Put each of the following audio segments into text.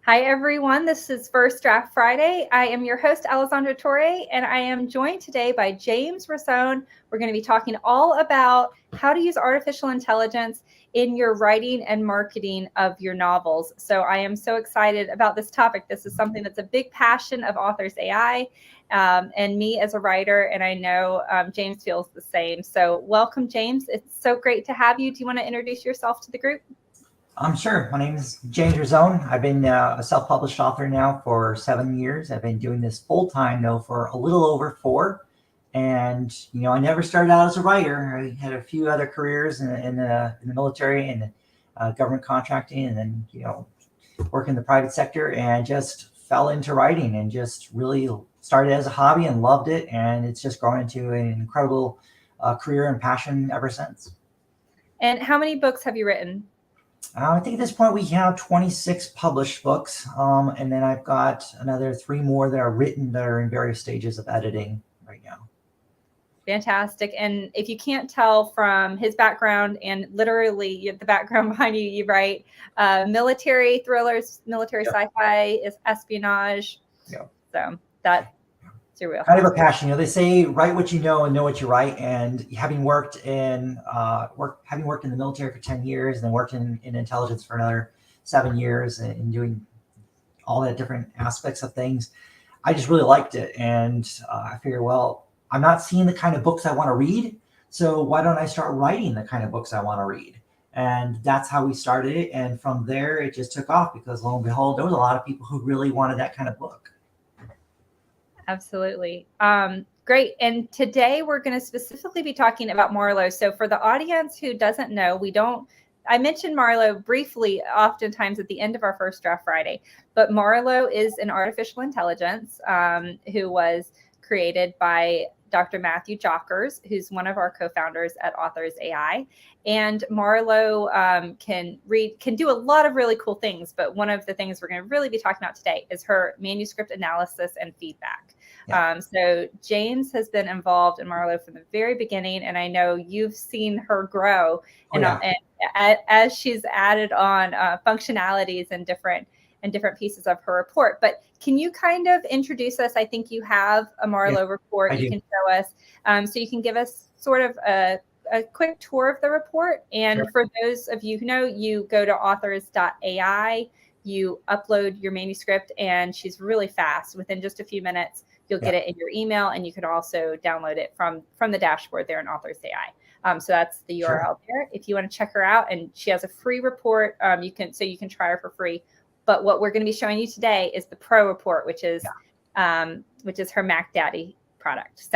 Hi, everyone. This is First Draft Friday. I am your host, Alessandra Torre, and I am joined today by James Rosone. We're going to be talking all about how to use artificial intelligence in your writing and marketing of your novels. So I am so excited about this topic. This is something that's a big passion of Authors AI and me as a writer, and I know James feels the same. So welcome, James. It's so great to have you. Do you want to introduce yourself to the group? Sure. My name is James Rosone. I've been a self-published author now for 7 years. I've been doing this full-time though for a little over 4. And I never started out as a writer. I had a few other careers in the military and government contracting, and then work in the private sector, and just fell into writing and just really started as a hobby and loved it. And it's just grown into an incredible career and passion ever since. And how many books have you written? I think at this point we have 26 published books, and then I've got another 3 more that are written that are in various stages of editing right now. Fantastic. And if you can't tell from his background and literally the background behind you, you write military thrillers, military sci-fi, espionage. So that's your real kind of a passion. They say write what you know and know what you write. And having worked in the military for 10 years and then worked in intelligence for another 7 years and doing all that different aspects of things, I just really liked it. And I figured, well, I'm not seeing the kind of books I want to read, so why don't I start writing the kind of books I want to read? And that's how we started it. And from there, it just took off because lo and behold, there was a lot of people who really wanted that kind of book. Absolutely. Great. And today we're going to specifically be talking about Marlowe. So for the audience who doesn't know, I mentioned Marlowe briefly, oftentimes at the end of our First Draft Friday, but Marlowe is an artificial intelligence who was created by Dr. Matthew Jockers, who's one of our co-founders at Authors AI. And Marlowe can do a lot of really cool things, but one of the things we're going to really be talking about today is her manuscript analysis and feedback. Yeah. So James has been involved in Marlowe from the very beginning, and I know you've seen her grow and as she's added on functionalities and different pieces of her report. But can you kind of introduce us? I think you have a Marlowe report you can show us. So you can give us sort of a quick tour of the report. And for those of you who know, you go to authors.ai, you upload your manuscript, and she's really fast. Within just a few minutes, you'll get it in your email, and you can also download it from the dashboard there in Authors AI. So that's the URL there. If you want to check her out, and she has a free report, you can try her for free. But what we're going to be showing you today is the Pro report, which is her Mac Daddy product.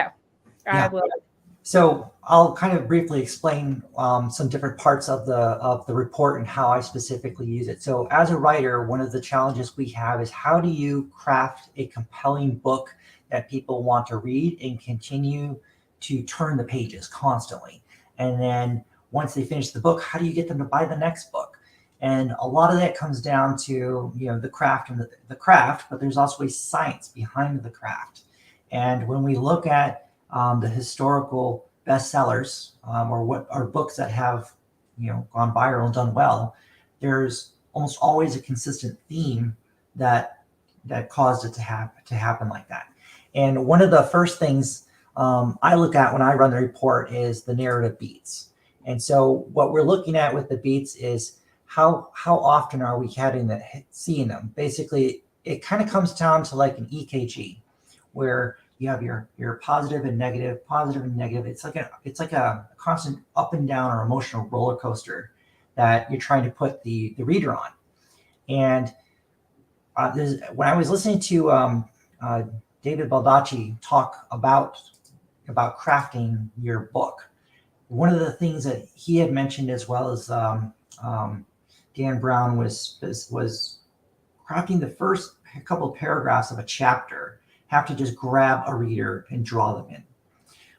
So I'll kind of briefly explain some different parts of the report and how I specifically use it. So as a writer, one of the challenges we have is how do you craft a compelling book that people want to read and continue to turn the pages constantly? And then once they finish the book, how do you get them to buy the next book? And a lot of that comes down to the craft and the craft, but there's also a science behind the craft. And when we look at the historical bestsellers or what are books that have gone viral and done well, there's almost always a consistent theme that caused it to happen like that. And one of the first things I look at when I run the report is the narrative beats. And so what we're looking at with the beats is how often are we seeing them? Basically, it kind of comes down to like an EKG, where you have your positive and negative. It's like a constant up and down or emotional roller coaster that you're trying to put the reader on. And when I was listening to David Baldacci talk about crafting your book, one of the things that he had mentioned, as well as Dan Brown, was crafting the first couple of paragraphs of a chapter have to just grab a reader and draw them in.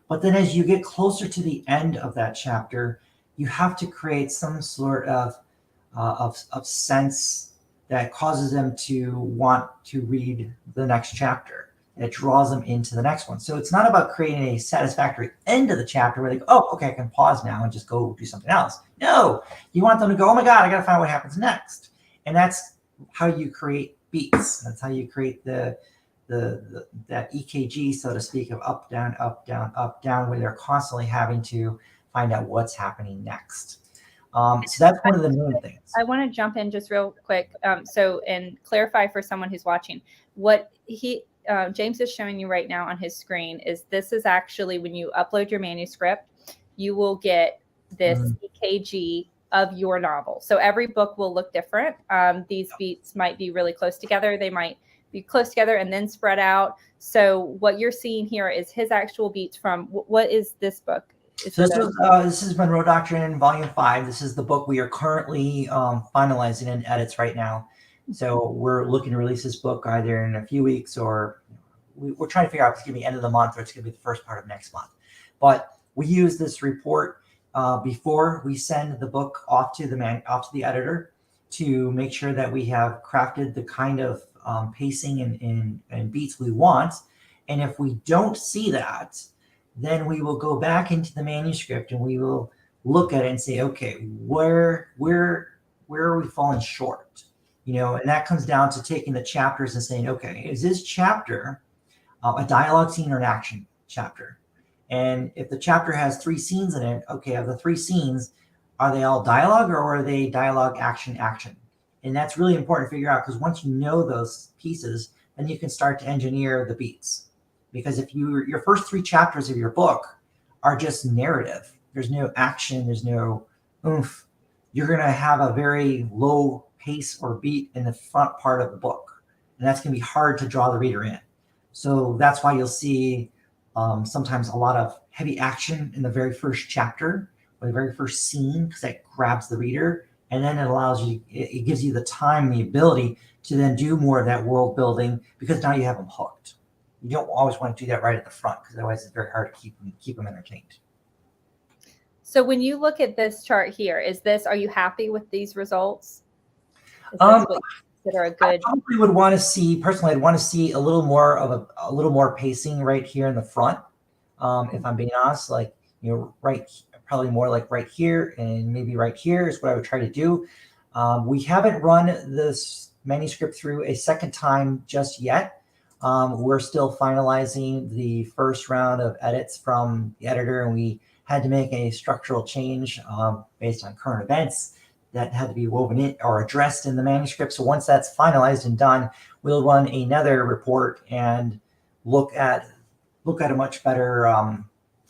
But then as you get closer to the end of that chapter, you have to create some sort of sense that causes them to want to read the next chapter. It draws them into the next one. So it's not about creating a satisfactory end of the chapter where they go, oh, okay, I can pause now and just go do something else. No, you want them to go, oh my God, I got to find out what happens next. And that's how you create beats. That's how you create that EKG, so to speak, of up, down, up, down, where they're constantly having to find out what's happening next. So that's one of the main things. I want to jump in just real quick. And clarify for someone who's watching what James is showing you right now on his screen this is actually when you upload your manuscript, you will get this EKG of your novel. So every book will look different. These beats might be really close together. They might be close together and then spread out. So what you're seeing here is his actual beats from, what is this book? So this is Monroe Doctrine, Volume 5. This is the book we are currently finalizing in edits right now. So we're looking to release this book either in a few weeks, or we're trying to figure out if it's going to be end of the month or it's going to be the first part of next month. But we use this report before we send the book off to the editor to make sure that we have crafted the kind of pacing and beats we want. And if we don't see that, then we will go back into the manuscript and we will look at it and say, okay, where are we falling short? And that comes down to taking the chapters and saying, okay, is this chapter a dialogue scene or an action chapter? And if the chapter has 3 scenes in it, okay, of the 3 scenes, are they all dialogue or are they dialogue, action? And that's really important to figure out, because once you know those pieces, then you can start to engineer the beats. Because if your first 3 chapters of your book are just narrative, there's no action, there's no oomph, you're going to have a very low pace or beat in the front part of the book. And that's going to be hard to draw the reader in. So that's why you'll see sometimes a lot of heavy action in the very first chapter or the very first scene, because that grabs the reader. And then it gives you the time and the ability to then do more of that world building, because now you have them hooked. You don't always want to do that right at the front, because otherwise it's very hard to keep them entertained. So when you look at this chart here, are you happy with these results? Is this what you consider a good? I probably would want to see, personally, I'd want to see a little more pacing right here in the front. If I'm being honest, probably more like right here and maybe right here is what I would try to do. We haven't run this manuscript through a second time just yet. We're still finalizing the first round of edits from the editor, and we had to make a structural change based on current events that had to be woven in or addressed in the manuscript. So once that's finalized and done, we'll run another report and look at a much better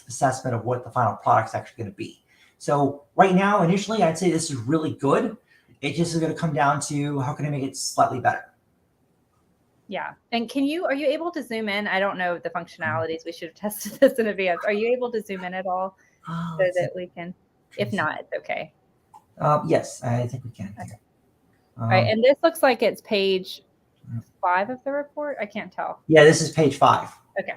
assessment of what the final product's actually going to be. So right now, initially, I'd say this is really good. It just is going to come down to how can I make it slightly better. Yeah. And are you able to zoom in? I don't know the functionalities. We should have tested this in advance. Are you able to zoom in at all so that we can, if not, it's okay. Yes, I think we can. Okay. All right. And this looks like it's page 5 of the report. I can't tell. Yeah, this is page 5. Okay.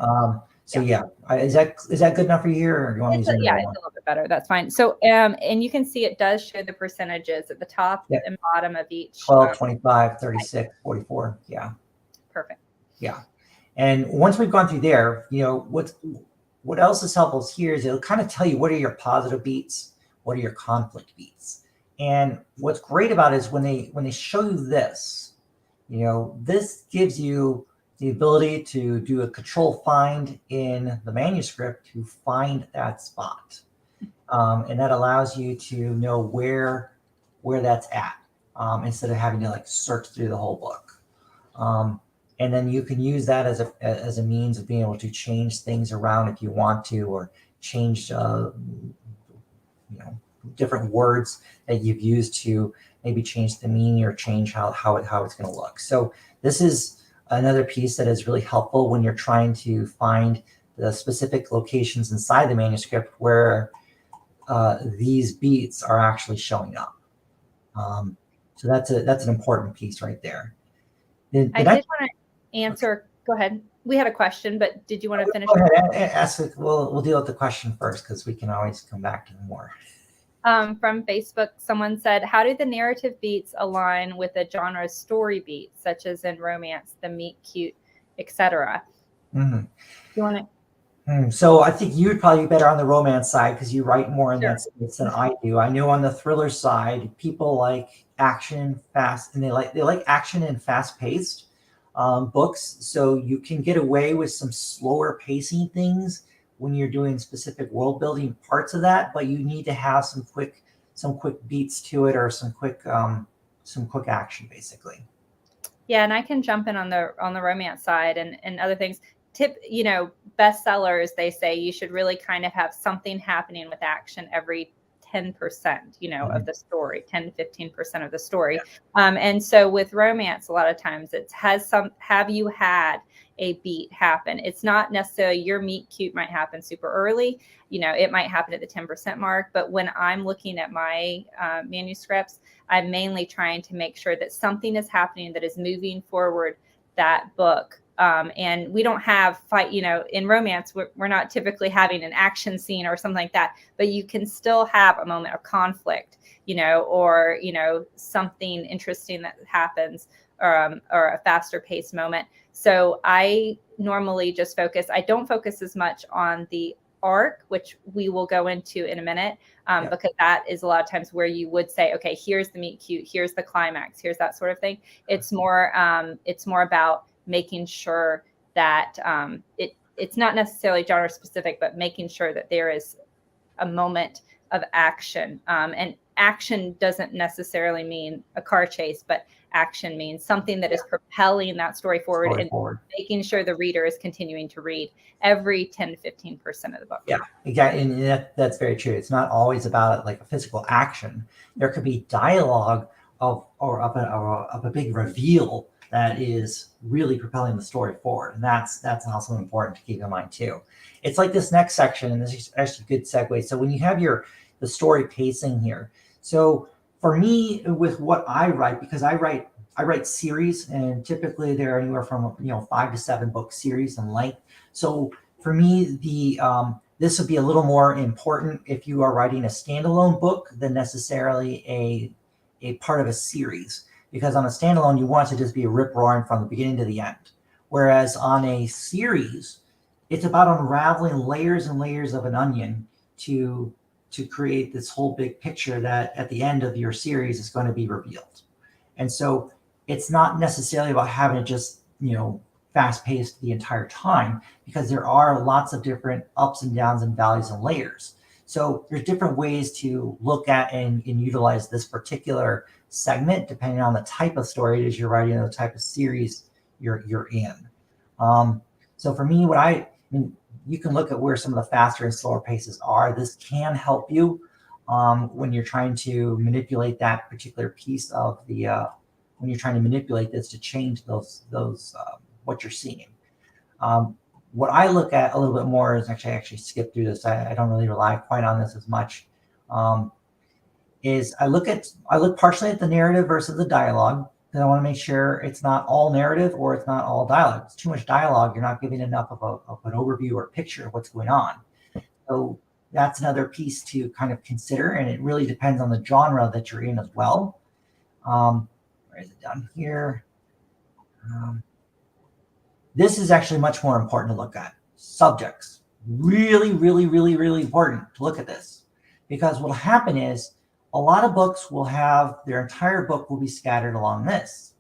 So yeah, is that good enough for you here, or do you want me to zoom in? Yeah, it's a little bit better. That's fine. So, and you can see it does show the percentages at the top and bottom of each. 12, 25, 36, 44. Yeah. Perfect. Yeah. And once we've gone through there, what else is helpful here is it'll kind of tell you what are your positive beats, what are your conflict beats. And what's great about it is when they show you this, this gives you the ability to do a control find in the manuscript to find that spot. And that allows you to know where that's at, instead of having to search through the whole book. And then you can use that as a means of being able to change things around if you want to, or change different words that you've used to maybe change the meaning or change how it's going to look. So this is another piece that is really helpful when you're trying to find the specific locations inside the manuscript where these beats are actually showing up. So that's an important piece right there. I did want to answer. Go ahead. We had a question, but did you want to finish? Go ahead. Ask it. We'll deal with the question first, because we can always come back to more. From Facebook, someone said, how do the narrative beats align with the genre story beats, such as in romance, the meet cute, etc.? Mm-hmm. You want to? So I think you would probably be better on the romance side, because you write more in that space than I do. I know on the thriller side, people like action fast, and they like action and fast paced books. So you can get away with some slower pacing things when you're doing specific world building parts of that, but you need to have some quick beats to it, or some quick action basically. Yeah, and I can jump in on the romance side and other things. Bestsellers, they say you should really kind of have something happening with action every 10%, of the story, 10 to 15% of the story. And so with romance, a lot of times have you had a beat happen? It's not necessarily your meet cute might happen super early. It might happen at the 10% mark. But when I'm looking at my manuscripts, I'm mainly trying to make sure that something is happening that is moving forward that book. And we don't have fight, in romance, we're not typically having an action scene or something like that, but you can still have a moment of conflict, or, something interesting that happens, or a faster paced moment. So I normally just I don't focus as much on the arc, which we will go into in a minute, because that is a lot of times where you would say, okay, here's the meet cute, here's the climax, here's that sort of thing. It's more about making sure that it's not necessarily genre specific, but making sure that there is a moment of action. And action doesn't necessarily mean a car chase, but action means something that is propelling that story forward and making sure the reader is continuing to read every 10 to 15% of the book. Yeah, exactly. And that's very true. It's not always about like a physical action. There could be dialogue of a big reveal that is really propelling the story forward. And that's also important to keep in mind too. It's like this next section, and this is actually a good segue. So when you have the story pacing here, so for me, with what I write, because I write series, and typically they're anywhere from 5 to 7 book series in length. So for me, this would be a little more important if you are writing a standalone book than necessarily a part of a series. Because on a standalone, you want it to just be a rip roaring from the beginning to the end. Whereas on a series, it's about unraveling layers and layers of an onion to create this whole big picture that at the end of your series is going to be revealed. And so it's not necessarily about having it just, fast paced the entire time, because there are lots of different ups and downs and valleys and layers. So there's different ways to look at and utilize this particular segment depending on the type of story it is you're writing and the type of series you're in. So for me, you can look at where some of the faster and slower paces are. This can help you when you're trying to manipulate that particular piece of when you're trying to manipulate this to change those what you're seeing. What I look at a little bit more is I actually skip through this. I don't really rely quite on this as much. Is I look partially at the narrative versus the dialogue, because I want to make sure it's not all narrative or it's not all dialogue. If it's too much dialogue, you're not giving enough of an overview or picture of what's going on. So that's another piece to kind of consider, and it really depends on the genre that you're in as well. Where is it down here? This is actually much more important to look at. Subjects. Really, really, really, really important to look at this, because what'll happen is a lot of books will have their entire book will be scattered along this.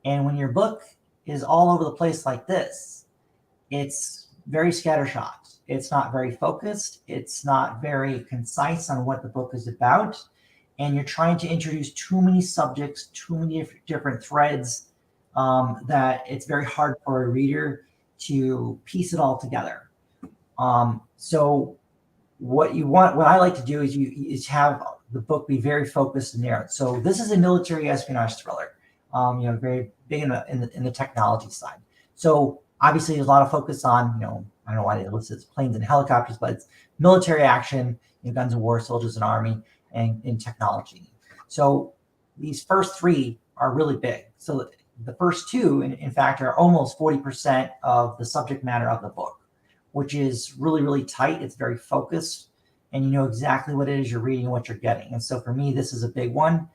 And when your book is all over the place like this, it's very scattershot. It's not very focused. It's not very concise on what the book is about. And you're trying to introduce too many subjects, too many different threads, that it's very hard for a reader to piece it all together. So what I like to do is have the book be very focused and narrow. So this is a military espionage thriller, very big in the technology side. So obviously there's a lot of focus on, I don't know why they listed planes and helicopters, but it's military action, guns of war, soldiers and army, and in technology. So these first 3 are really big. So the first 2, in fact, are almost 40% of the subject matter of the book, which is really, really tight. It's very focused, and you know exactly what it is you're reading and what you're getting. And so for me, this is a big one,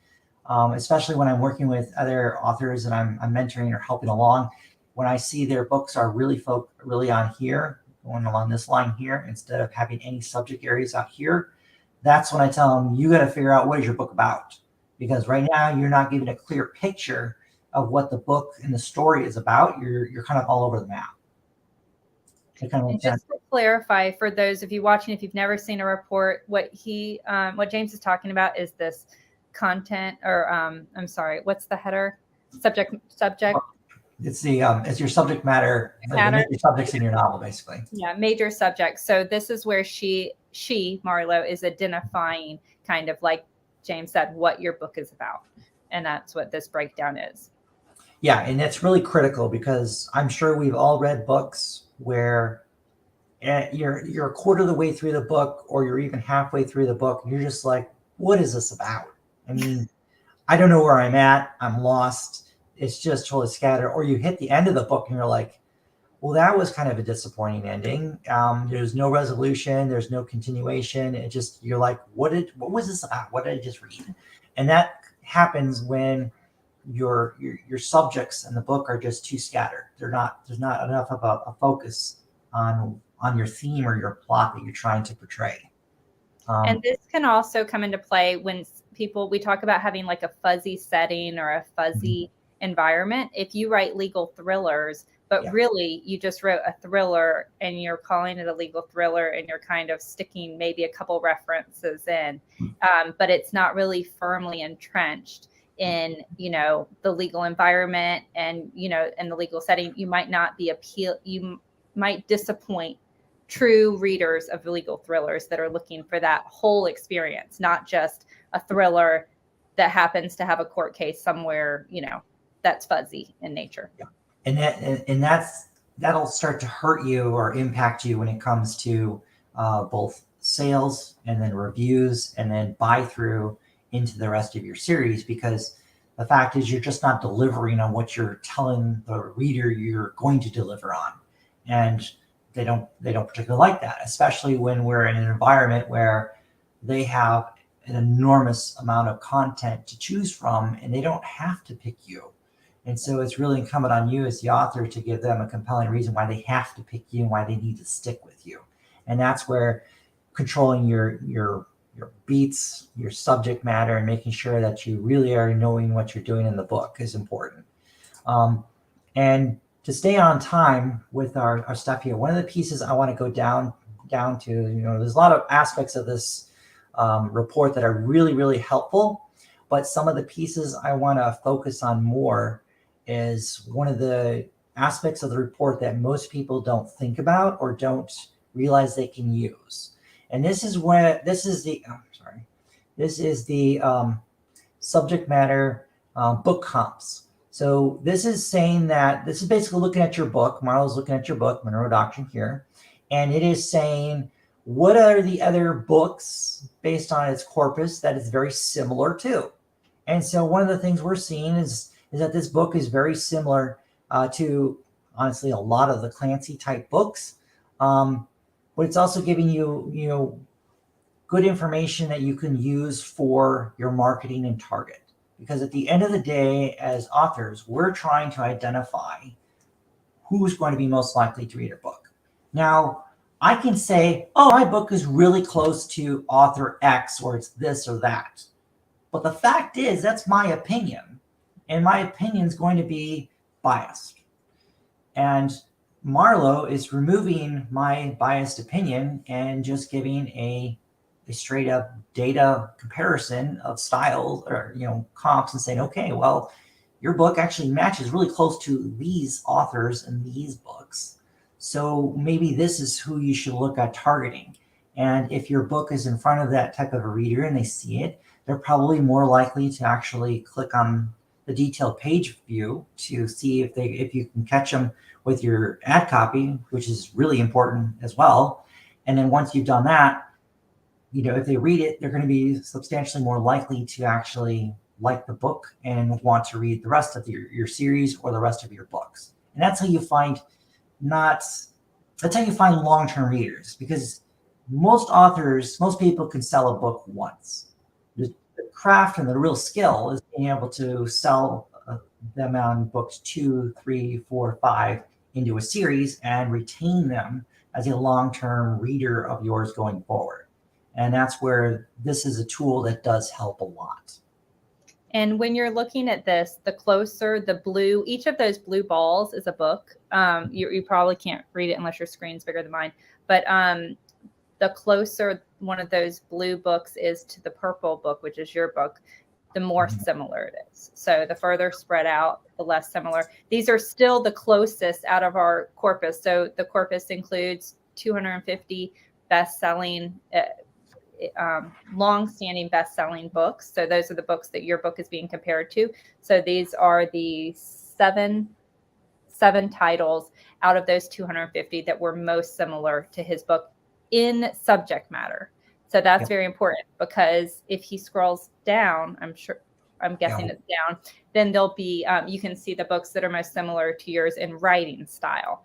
especially when I'm working with other authors and I'm mentoring or helping along. When I see their books are really on here, going along this line here, instead of having any subject areas out here, that's when I tell them, you got to figure out what is your book about, because right now you're not given a clear picture of what the book and the story is about. You're kind of all over the map. And just to clarify for those of you watching, if you've never seen a report, what James is talking about is this content, or I'm sorry, what's the header? Subject. It's it's your subject matter, the major subjects in your novel, basically. Yeah, major subjects. So this is where she Marlowe is identifying, kind of like James said, what your book is about, and that's what this breakdown is. Yeah, and it's really critical because I'm sure we've all read books where you're a quarter of the way through the book, or you're even halfway through the book, and you're just like, what is this about? I mean, I don't know where I'm at. I'm lost. It's just totally scattered. Or you hit the end of the book and you're like, well, that was kind of a disappointing ending. There's no resolution. There's no continuation. It just, you're like, what was this about? What did I just read? And that happens when your subjects in the book are just too scattered. There's not enough of a focus on your theme or your plot that you're trying to portray. And this can also come into play when we talk about having like a fuzzy setting or a fuzzy environment. If you write legal thrillers, but really you just wrote a thriller and you're calling it a legal thriller and you're kind of sticking maybe a couple references in, but it's not really firmly entrenched in, the legal environment and, in the legal setting, you might not be you might disappoint true readers of legal thrillers that are looking for that whole experience, not just a thriller that happens to have a court case somewhere, that's fuzzy in nature. Yeah. And that'll start to hurt you or impact you when it comes to both sales and then reviews and then buy through into the rest of your series, because the fact is you're just not delivering on what you're telling the reader you're going to deliver on. And they don't particularly like that, especially when we're in an environment where they have an enormous amount of content to choose from and they don't have to pick you. And so it's really incumbent on you as the author to give them a compelling reason why they have to pick you and why they need to stick with you. And that's where controlling your beats, your subject matter, and making sure that you really are knowing what you're doing in the book is important. And to stay on time with our stuff here, one of the pieces I want to go down to, there's a lot of aspects of this report that are really, really helpful, but some of the pieces I want to focus on more is one of the aspects of the report that most people don't think about or don't realize they can use. And this is the subject matter book comps. So this is saying that this is basically looking at your book. Marlowe's looking at your book, Monroe Doctrine here. And it is saying, what are the other books based on its corpus that is very similar to? And so one of the things we're seeing is that this book is very similar to, honestly, a lot of the Clancy type books. But it's also giving you, good information that you can use for your marketing and target. Because at the end of the day, as authors, we're trying to identify who's going to be most likely to read our book. Now, I can say, oh, my book is really close to author X, or it's this or that. But the fact is, that's my opinion. And my opinion is going to be biased. And Marlowe is removing my biased opinion and just giving a straight up data comparison of styles or comps and saying, okay, well, your book actually matches really close to these authors and these books, so maybe this is who you should look at targeting. And if your book is in front of that type of a reader and they see it, they're probably more likely to actually click on the detailed page view to see if you can catch them with your ad copy, which is really important as well. And then once you've done that, if they read it, they're going to be substantially more likely to actually like the book and want to read the rest of your series or the rest of your books. And that's how you find long-term readers, because most people can sell a book once. The craft and the real skill is being able to sell them on books 2, 3, 4, 5 into a series and retain them as a long-term reader of yours going forward. And that's where this is a tool that does help a lot. And when you're looking at this, the closer the blue, each of those blue balls is a book. You probably can't read it unless your screen's bigger than mine. But the closer one of those blue books is to the purple book, which is your book, the more similar it is. So the further spread out, the less similar. These are still the closest out of our corpus. So the corpus includes 250 best-selling, long-standing best-selling books. So those are the books that your book is being compared to. So these are the seven titles out of those 250 that were most similar to his book in subject matter. So that's very important, because if he scrolls down, I'm guessing it's down, then there'll be, you can see the books that are most similar to yours in writing style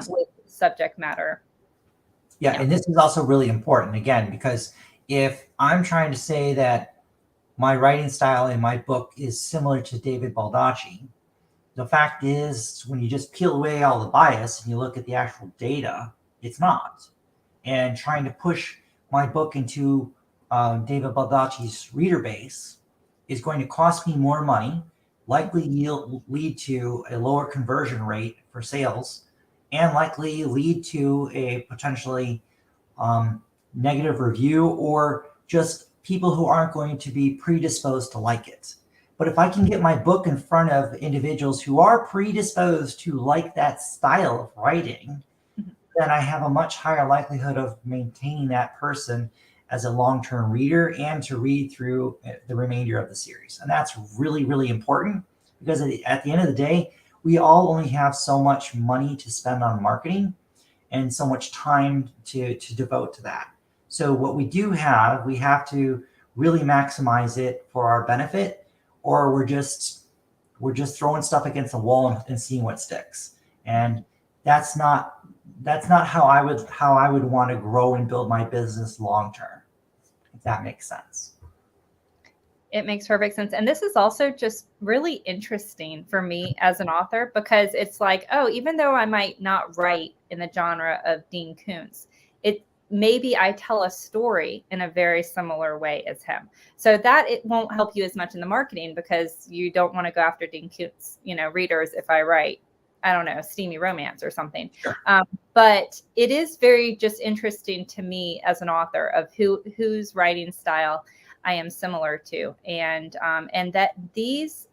with subject matter. Yeah, and this is also really important, again, because if I'm trying to say that my writing style in my book is similar to David Baldacci, the fact is, when you just peel away all the bias and you look at the actual data, it's not. And trying to push my book into David Baldacci's reader base is going to cost me more money, likely lead to a lower conversion rate for sales, and likely lead to a potentially negative review, or just people who aren't going to be predisposed to like it. But if I can get my book in front of individuals who are predisposed to like that style of writing, then I have a much higher likelihood of maintaining that person as a long-term reader and to read through the remainder of the series. And that's really, really important, because at the end of the day, we all only have so much money to spend on marketing and so much time to devote to that. So what we do have, we have to really maximize it for our benefit, or we're just throwing stuff against the wall and seeing what sticks. And that's not how I would want to grow and build my business long term, if that makes sense. It makes perfect sense. And this is also just really interesting for me as an author, because it's like, oh, even though I might not write in the genre of Dean Koontz, maybe I tell a story in a very similar way as him. So that it won't help you as much in the marketing, because you don't want to go after Dean Koontz, readers if I write, I don't know, steamy romance or something. Sure. But it is very just interesting to me as an author of whose writing style I am similar to, and that these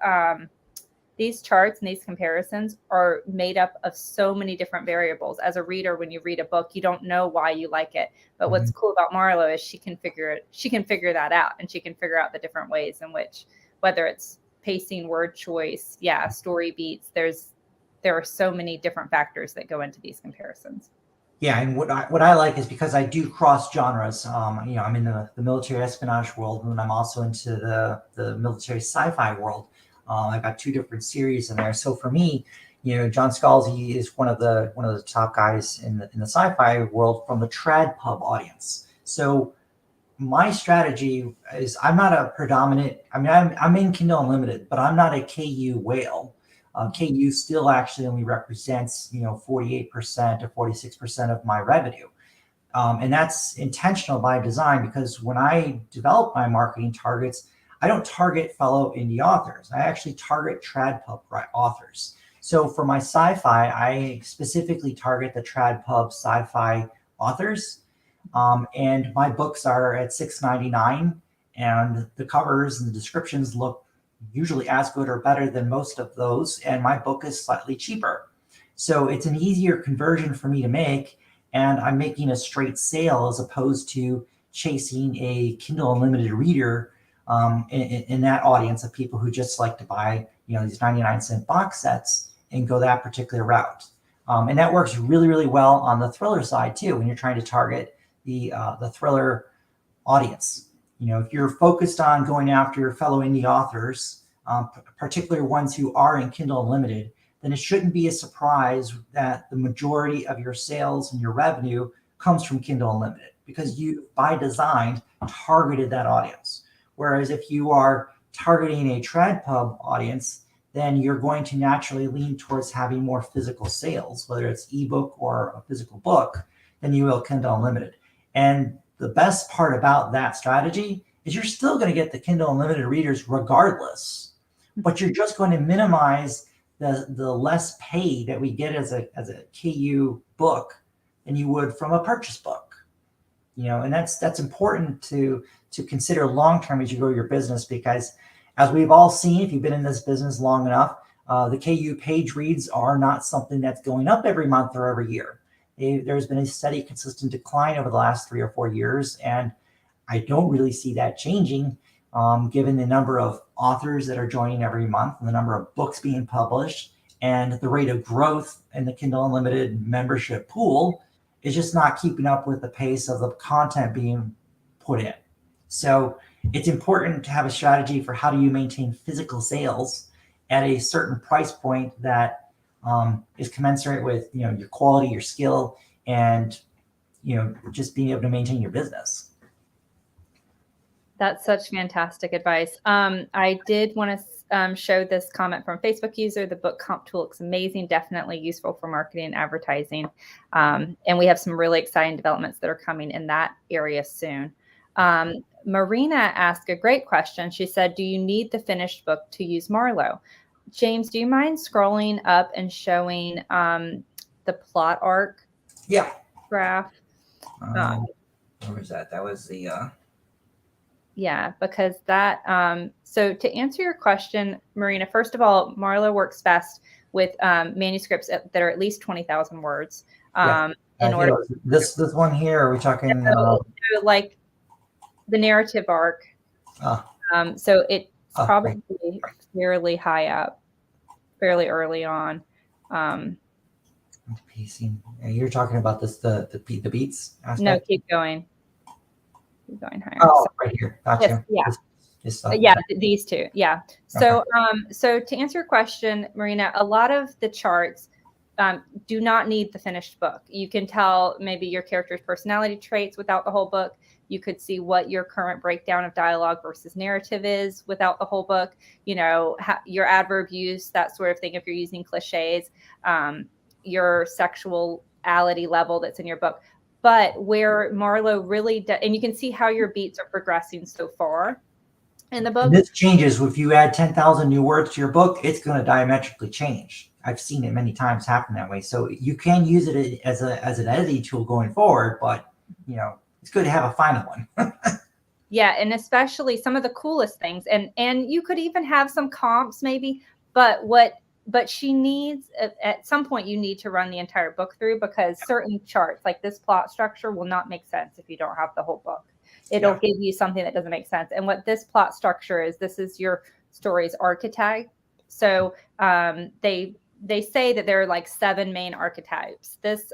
charts and these comparisons are made up of so many different variables. As a reader, when you read a book, you don't know why you like it. But what's cool about Marlowe is she can figure that out, and she can figure out the different ways in which, whether it's pacing, word choice, story beats, there are so many different factors that go into these comparisons. Yeah, and what I like is, because I do cross genres. I'm in the military espionage world, and I'm also into the military sci-fi world. I've got two different series in there. So for me, John Scalzi is one of the top guys in the sci-fi world from the trad pub audience. So my strategy is, I'm not a predominant. I mean, I'm in Kindle Unlimited, but I'm not a KU whale. KU still actually only represents 48% or 46% of my revenue, and that's intentional by design, because when I develop my marketing targets, I don't target fellow indie authors. I actually target trad pub authors. So for my sci-fi, I specifically target the trad pub sci-fi authors, and my books are at $6.99, and the covers and the descriptions look usually as good or better than most of those, and my book is slightly cheaper. So it's an easier conversion for me to make, and I'm making a straight sale as opposed to chasing a Kindle Unlimited reader in that audience of people who just like to buy these 99-cent box sets and go that particular route. And that works really, really well on the thriller side too, when you're trying to target the thriller audience. If you're focused on going after fellow indie authors, particularly ones who are in Kindle Unlimited, then it shouldn't be a surprise that the majority of your sales and your revenue comes from Kindle Unlimited, because you, by design, targeted that audience. Whereas if you are targeting a trad pub audience, then you're going to naturally lean towards having more physical sales, whether it's ebook or a physical book, than you will Kindle Unlimited. And the best part about that strategy is you're still going to get the Kindle Unlimited readers regardless, but you're just going to minimize the less pay that we get as a KU book than you would from a purchase book. And that's important to consider long term as you grow your business, because as we've all seen, if you've been in this business long enough, the KU page reads are not something that's going up every month or every year. There's been a steady, consistent decline over the last 3 or 4 years, and I don't really see that changing, given the number of authors that are joining every month and the number of books being published, and the rate of growth in the Kindle Unlimited membership pool is just not keeping up with the pace of the content being put in. So it's important to have a strategy for how do you maintain physical sales at a certain price point that is commensurate with your quality, your skill, and just being able to maintain your business. That's such fantastic advice. I did want to show this comment from a Facebook user. The book comp tool looks amazing, definitely useful for marketing and advertising. And we have some really exciting developments that are coming in that area soon. Marina asked a great question. She said, do you need the finished book to use Marlowe? James, do you mind scrolling up and showing the plot arc graph? Where was that? That was the... Yeah, because that, so to answer your question, Marina, first of all, Marlowe works best with manuscripts that are at least 20,000 words. In order this one here, are we talking? Like the narrative arc. So it's probably fairly high up, fairly early on. Pacing. You're talking about this, the beats aspect? No, keep going. Keep going higher. Oh, right here. Gotcha. Yes, these two. Yeah. So, so to answer your question, Marina, a lot of the charts do not need the finished book. You can tell maybe your character's personality traits without the whole book. You could see what your current breakdown of dialogue versus narrative is without the whole book. Your adverb use, that sort of thing. If you're using cliches, your sexuality level that's in your book. But where Marlowe really does, and you can see how your beats are progressing so far in the book. And this changes if you add 10,000 new words to your book. It's going to diametrically change. I've seen it many times happen that way. So you can use it as an editing tool going forward, but it's good to have a final one. Yeah, and especially some of the coolest things, and you could even have some comps maybe. But she needs, at some point, you need to run the entire book through, because certain charts, like this plot structure, will not make sense if you don't have the whole book. It'll give you something that doesn't make sense. And what this plot structure is, this is your story's archetype. So they say that there are like 7 main archetypes. This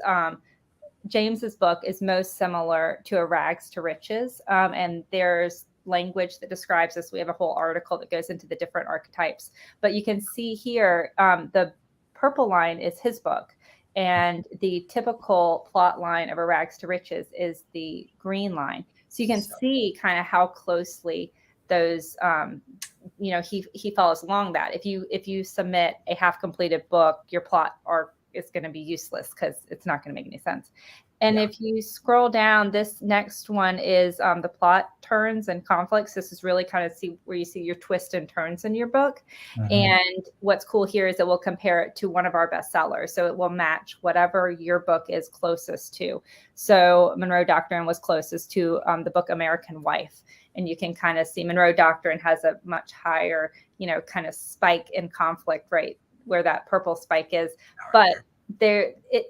James's book is most similar to A Rags to Riches, and there's language that describes this. We have a whole article that goes into the different archetypes, but you can see here the purple line is his book, and the typical plot line of A Rags to Riches is the green line. So you can see kind of how closely those he follows along that. If you submit a half completed book, your plot arc is going to be useless because it's not going to make any sense. And if you scroll down, this next one is the plot turns and conflicts. This is really kind of where you see your twists and turns in your book. And what's cool here is it will compare it to one of our bestsellers. So it will match whatever your book is closest to. So Monroe Doctrine was closest to the book American Wife. And you can kind of see Monroe Doctrine has a much higher, kind of spike in conflict rate where that purple spike is. But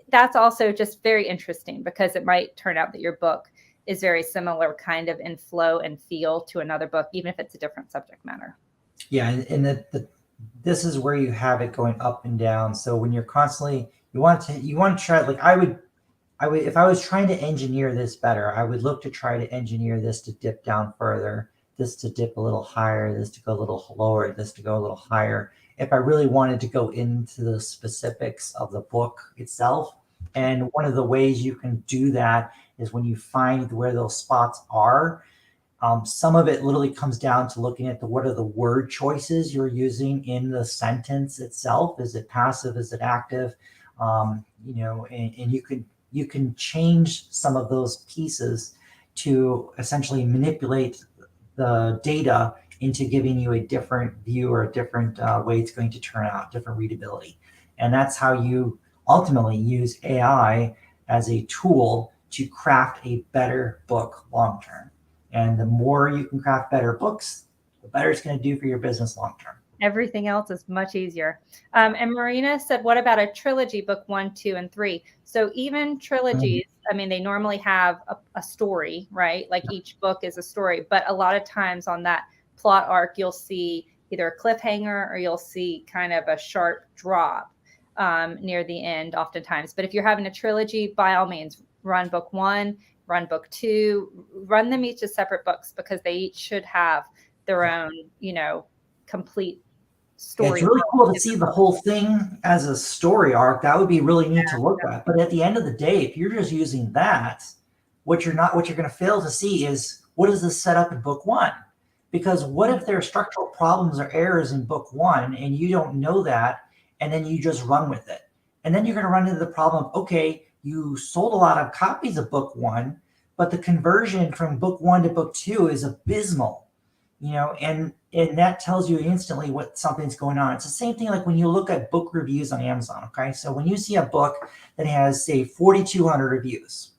that's also just very interesting, because it might turn out that your book is very similar kind of in flow and feel to another book, even if it's a different subject matter. Yeah, and this is where you have it going up and down. So when you're constantly, you want to try, like I would, if I was trying to engineer this better, I would look to try to engineer this to dip down further, this to dip a little higher, this to go a little lower, this to go a little higher, if I really wanted to go into the specifics of the book itself. And one of the ways you can do that is when you find where those spots are. Some of it literally comes down to looking at what are the word choices you're using in the sentence itself. Is it passive? Is it active? And you can change some of those pieces to essentially manipulate the data into giving you a different view or a different way it's going to turn out, different readability. And that's how you ultimately use AI as a tool to craft a better book long term. And the more you can craft better books, the better it's going to do for your business long term. Everything else is much easier. And Marina said, what about a trilogy, book 1, 2, and 3? So even trilogies, I mean, they normally have a story, right? Like each book is a story, but a lot of times on that plot arc, you'll see either a cliffhanger or you'll see kind of a sharp drop near the end oftentimes. But if you're having a trilogy, by all means, run book 1, run book 2, run them each as separate books, because they each should have their own, complete story. Yeah, it's really cool to see the whole thing as a story arc. That would be really neat to look at. But at the end of the day, if you're just using that, what you're going to fail to see is, what is this set up in book 1? Because what if there are structural problems or errors in book 1 and you don't know that, and then you just run with it? And then you're going to run into the problem of, okay, you sold a lot of copies of book 1, but the conversion from book 1 to book 2 is abysmal. And that tells you instantly what something's going on. It's the same thing like when you look at book reviews on Amazon, okay? So when you see a book that has, say, 4,200 reviews,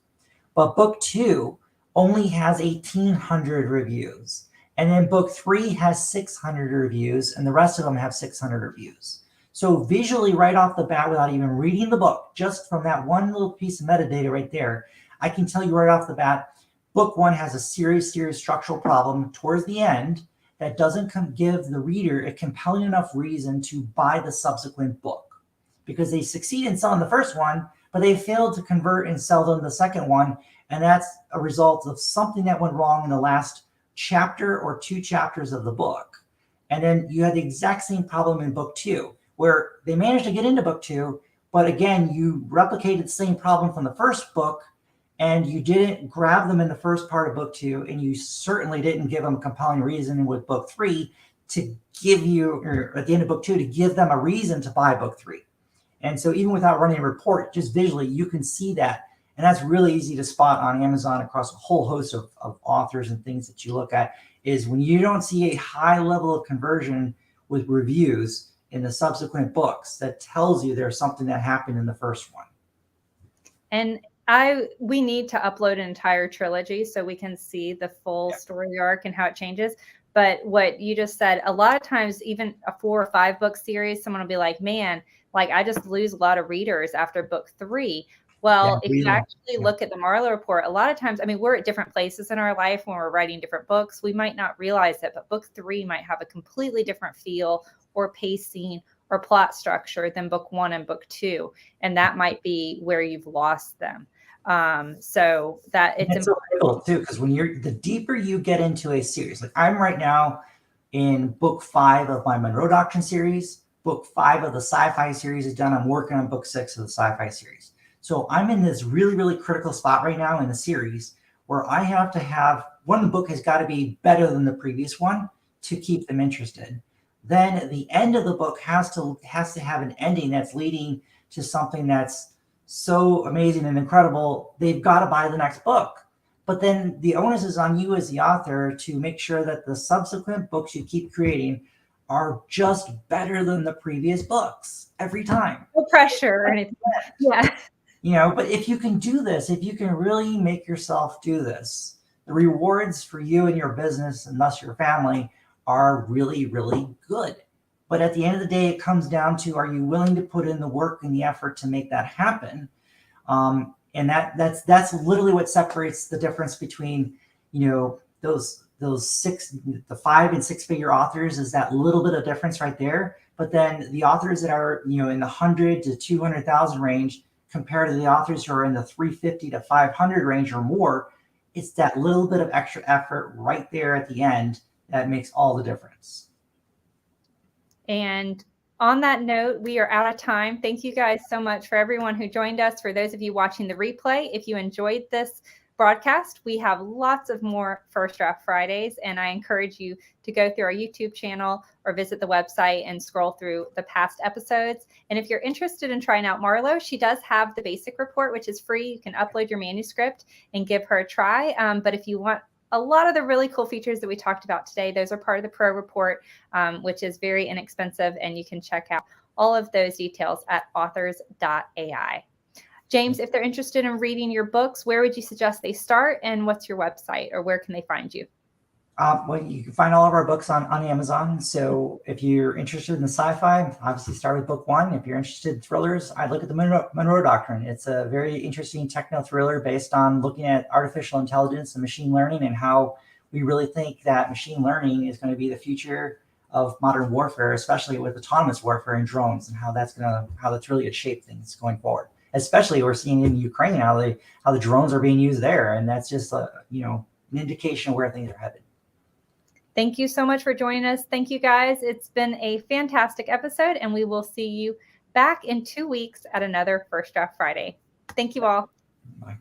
but book 2 only has 1,800 reviews, and then book 3 has 600 reviews, and the rest of them have 600 reviews. So visually, right off the bat, without even reading the book, just from that one little piece of metadata right there, I can tell you right off the bat, book 1 has a serious structural problem towards the end that doesn't give the reader a compelling enough reason to buy the subsequent book, because they succeed in selling the first one, but they failed to convert and sell them the second one. And that's a result of something that went wrong in the last chapter or 2 chapters of the book. And then you had the exact same problem in book 2, where they managed to get into book 2, but again, you replicated the same problem from the first book, and you didn't grab them in the first part of book 2, and you certainly didn't give them a compelling reason with book 3 to give you, or at the end of book 2, to give them a reason to buy book 3. And so even without running a report, just visually, you can see that. And that's really easy to spot on Amazon across a whole host of authors and things that you look at, is when you don't see a high level of conversion with reviews in the subsequent books, that tells you there's something that happened in the first one. And we need to upload an entire trilogy so we can see the full story arc and how it changes. But what you just said, a lot of times, even a 4 or 5 book series, someone will be like, man, like I just lose a lot of readers after book 3. Well, if you actually look at the Marlowe report, a lot of times, I mean, we're at different places in our life when we're writing different books. We might not realize it, but book 3 might have a completely different feel or pacing or plot structure than book 1 and book 2. And that might be where you've lost them. So that it's important too, because when the deeper you get into a series, like I'm right now in book 5 of my Monroe Doctrine series, book 5 of the sci-fi series is done. I'm working on book 6 of the sci-fi series. So I'm in this really critical spot right now in the series where I have to have one book has got to be better than the previous one to keep them interested. Then the end of the book has to have an ending that's leading to something that's so amazing and incredible, they've got to buy the next book. But then the onus is on you as the author to make sure that the subsequent books you keep creating are just better than the previous books every time. No pressure or anything. Yeah. But if you can do this, if you can really make yourself do this, the rewards for you and your business and thus your family are really good. But at the end of the day, it comes down to, are you willing to put in the work and the effort to make that happen? And that's literally what separates the difference between, those the 5 and 6 figure authors, is that little bit of difference right there. But then the authors that are, in the 100 to 200,000 range compared to the authors who are in the 350 to 500 range or more, it's that little bit of extra effort right there at the end that makes all the difference. And on that note, we are out of time. Thank you guys so much for everyone who joined us. For those of you watching the replay, if you enjoyed this broadcast, we have lots of more First Draft Fridays, and I encourage you to go through our YouTube channel or visit the website and scroll through the past episodes. And if you're interested in trying out Marlowe, she does have the basic report, which is free. You can upload your manuscript and give her a try. But if you want a lot of the really cool features that we talked about today, those are part of the Pro Report, which is very inexpensive, and you can check out all of those details at authors.ai. James, if they're interested in reading your books, where would you suggest they start, and what's your website, or where can they find you? Well, you can find all of our books on Amazon. So if you're interested in the sci-fi, obviously start with book 1. If you're interested in thrillers, I look at the Monroe Doctrine. It's a very interesting techno thriller based on looking at artificial intelligence and machine learning, and how we really think that machine learning is going to be the future of modern warfare, especially with autonomous warfare and drones, and how that's really going to shape things going forward. Especially we're seeing in Ukraine how the drones are being used there, and that's just an indication of where things are headed. Thank you so much for joining us. Thank you, guys. It's been a fantastic episode, and we will see you back in 2 weeks at another First Draft Friday. Thank you all. Bye.